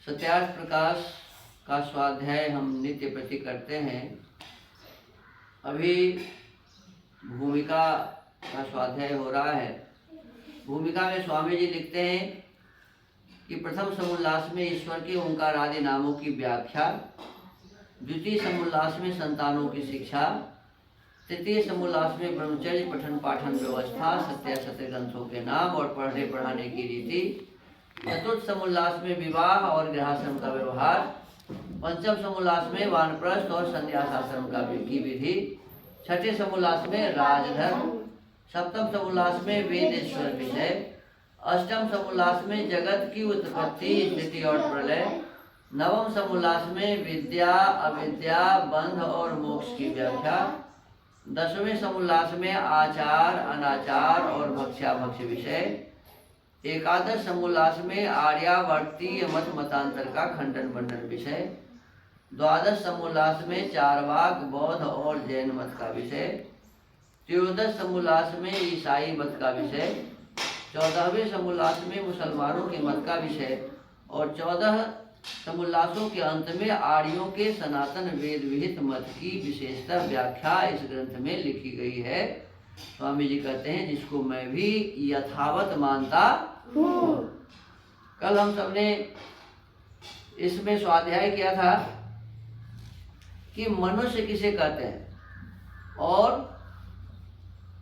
सत्यार्थ प्रकाश का स्वाध्याय हम नित्य प्रति करते हैं। अभी भूमिका का स्वाध्याय हो रहा है। भूमिका में स्वामी जी लिखते हैं कि प्रथम समुल्लास में ईश्वर के ओंकार आदि नामों की व्याख्या, द्वितीय समुल्लास में संतानों की शिक्षा, तृतीय समुल्लास में ब्रह्मचर्य पठन पाठन व्यवस्था, सत्यासत्य ग्रंथों के नाम और पढ़ने पढ़ाने की रीति, चतुर्थ समुल्लास में विवाह और गृहस्थाश्रम का व्यवहार, पंचम समुल्लास में वानप्रस्थ और संन्यास आश्रम की विधि, छठे समुल्लास में राजधर्म, सप्तम समुल्लास में वेदेश्वर विषय, अष्टम समुल्लास में जगत की उत्पत्ति स्थिति और प्रलय, नवम समुल्लास में विद्या अविद्या बंध और मोक्ष की व्याख्या, दसवें समुल्लास में आचार अनाचार और भक्ष्याभक्ष्य विषय, एकादश समुल्लास में आर्यावर्तीय मत मतांतर का खंडन बंडन विषय, द्वादश समुल्लास में चारवाक बौद्ध और जैन मत का विषय, त्रयोदश समुल्लास में ईसाई मत का विषय, 14वें समुल्लास में मुसलमानों के मत का विषय और 14 समुल्लासों के अंत में आर्यों के सनातन वेद विहित मत की विशेषतः व्याख्या इस ग्रंथ में लिखी गई है। स्वामी जी कहते हैं जिसको मैं भी यथावत मानता हूँ। कल हम सबने इसमें स्वाध्याय किया था कि मनुष्य किसे कहते हैं और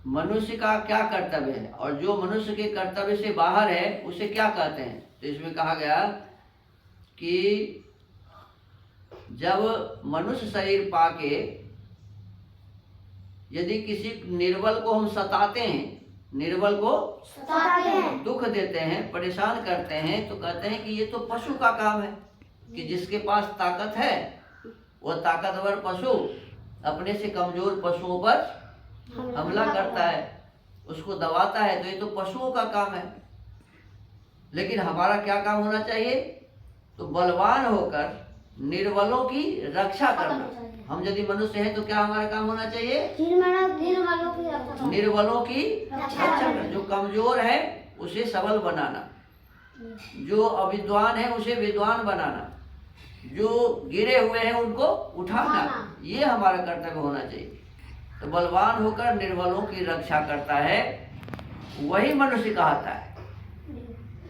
मनुष्य का क्या कर्तव्य है और जो मनुष्य के कर्तव्य से बाहर है उसे क्या कहते हैं। तो इसमें कहा गया कि जब मनुष्य शरीर पाके यदि किसी निर्बल को हम सताते हैं, निर्बल को दुख देते हैं, परेशान करते हैं, तो कहते हैं कि ये तो पशु का काम है कि जिसके पास ताकत है वह ताकतवर पशु अपने से कमजोर पशुओं पर हमला करता है, उसको दबाता है, तो ये तो पशुओं का काम है। लेकिन हमारा क्या काम होना चाहिए? तो बलवान होकर निर्बलों की रक्षा करना। हम यदि मनुष्य हैं तो क्या हमारा काम होना चाहिए? निर्बलों की रक्षा करना। जो कमजोर है उसे सबल बनाना, जो अविद्वान है उसे विद्वान बनाना, जो गिरे हुए हैं उनको उठाना, ये हमारा कर्तव्य होना चाहिए। तो बलवान होकर निर्बलों की रक्षा करता है वही मनुष्य कहता है।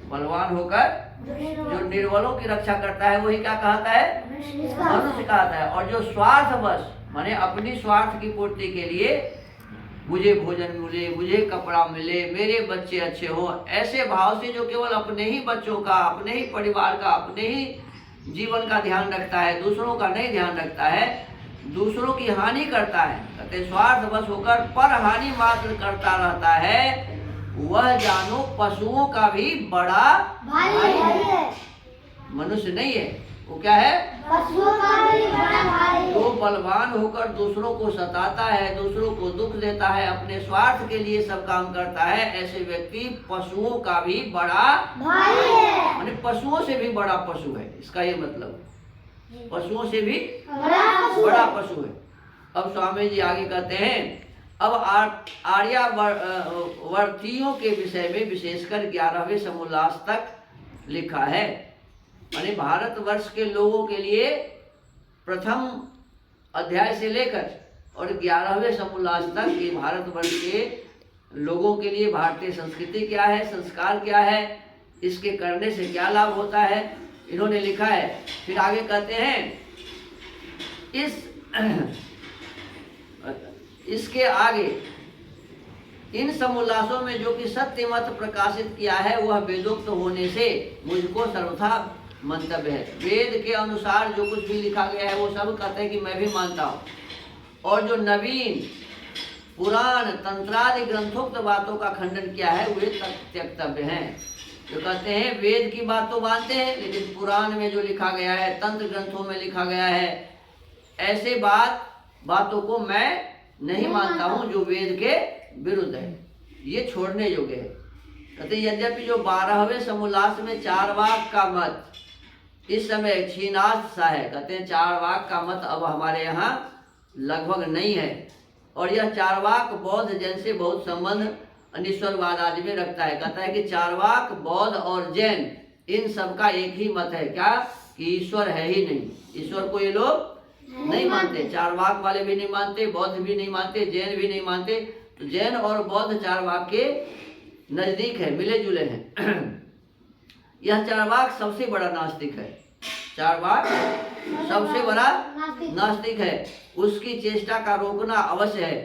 बलवान होकर जो निर्बलों की रक्षा करता है वही क्या कहता है? मनुष्य कहता है। और जो स्वार्थवश माने अपनी स्वार्थ की पूर्ति के लिए मुझे भोजन मिले, मुझे कपड़ा मिले, मेरे बच्चे अच्छे हों, ऐसे भाव से जो केवल अपने ही बच्चों का, अपने ही परिवार का, अपने ही जीवन का ध्यान रखता है, दूसरों का नहीं ध्यान रखता है, दूसरों की हानि करता है, कहते स्वार्थवश होकर पर हानि मात्र करता रहता है, वह जानो पशुओं का भी बड़ा भाई है। मनुष्य नहीं है, वो क्या है? पशुओं का भी बड़ा भाई। जो बलवान होकर दूसरों को सताता है, दूसरों को दुख देता है, अपने स्वार्थ के लिए सब काम करता है, ऐसे व्यक्ति पशुओं का भी बड़ा भाई है। माने पशुओं से भी बड़ा पशु है, इसका ये मतलब पशुओं से भी बड़ा पशु है। अब स्वामी जी आगे कहते हैं अब आर्यावर्तियों के विषय में विशेषकर 11वें समुल्लास तक लिखा है। यानी भारतवर्ष के लोगों के लिए प्रथम अध्याय से लेकर और 11वें समुल्लास तक ये भारतवर्ष के लोगों के लिए भारतीय संस्कृति क्या है, संस्कार क्या है, इसके करने से क्या लाभ होता है, इन्होंने लिखा है। फिर आगे कहते हैं इसके आगे इन समुल्लासों में जो कि सत्य मत प्रकाशित किया है वह वेदोक्त होने से मुझको सर्वथा मंतव्य है। वेद के अनुसार जो कुछ भी लिखा गया है वो सब कहते हैं कि मैं भी मानता हूँ। और जो नवीन पुराण तंत्रादि ग्रंथोक्त बातों का खंडन किया है वे त्यक्तव्य हैं। जो कहते हैं वेद की बात तो मानते हैं लेकिन पुराण में जो लिखा गया है, तंत्र ग्रंथों में लिखा गया है, ऐसे बातों को मैं नहीं मानता हूँ जो वेद के विरुद्ध है, ये छोड़ने योग्य है। कहते यद्यपि जो 12वें समुल्लास में चारवाक का मत इस समय क्षीणात सा है, कहते हैं चारवाक का मत अब हमारे यहाँ लगभग नहीं है। और यह चारवाक बौद्ध जैन से बहुत संबंध अनिश्वरवाद आदि में रखता है। कहता है कि चारवाक बौद्ध और जैन इन सब का एक ही मत है। क्या? कि ईश्वर है ही नहीं। ईश्वर को ये लोग नहीं मानते, चारवाक वाले भी नहीं मानते, बौद्ध भी नहीं मानते, जैन भी नहीं मानते। तो जैन और बौद्ध चारवाक के नजदीक है, मिले जुले हैं। यह चारवाक सबसे बड़ा नास्तिक है। चारवाक सबसे बड़ा नास्तिक है। उसकी चेष्टा का रोकना अवश्य है।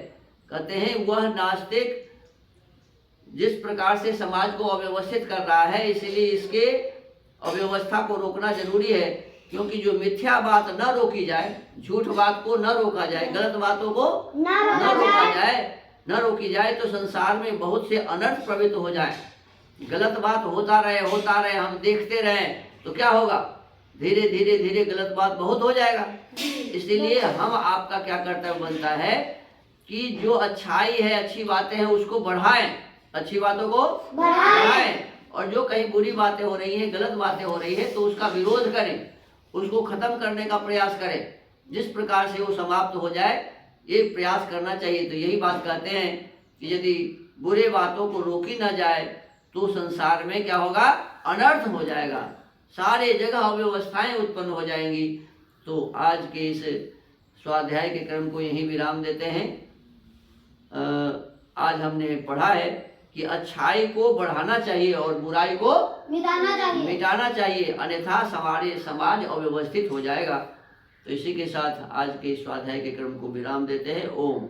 कहते हैं वह नास्तिक जिस प्रकार से समाज को अव्यवस्थित कर रहा है, इसलिए इसके अव्यवस्था को रोकना जरूरी है। क्योंकि जो मिथ्या बात न रोकी जाए, झूठ बात को न रोका जाए, गलत बातों को न रोकी जाए तो संसार में बहुत से अनर्थ प्रवृत्त हो जाए। गलत बात होता रहे, हम देखते रहे तो क्या होगा? धीरे धीरे गलत बात बहुत हो जाएगा। इसलिए हम आपका क्या कर्तव्य बनता है कि जो अच्छाई है, अच्छी बातें हैं उसको बढ़ाएं, अच्छी बातों को बढ़ाएं, और जो कहीं बुरी बातें हो रही हैं, गलत बातें हो रही है तो उसका विरोध करें, उसको खत्म करने का प्रयास करें। जिस प्रकार से वो समाप्त हो जाए ये प्रयास करना चाहिए। तो यही बात कहते हैं कि यदि बुरे बातों को रोकी न जाए तो संसार में क्या होगा? अनर्थ हो जाएगा, सारे जगह अव्यवस्थाएं उत्पन्न हो जाएंगी। तो आज के इस स्वाध्याय के क्रम को यहीं विराम देते हैं। आज हमने पढ़ा है कि अच्छाई को बढ़ाना चाहिए और बुराई को मिटाना चाहिए, अन्यथा हमारे समाज अव्यवस्थित हो जाएगा। तो इसी के साथ आज के स्वाध्याय के क्रम को विराम देते हैं। ओम।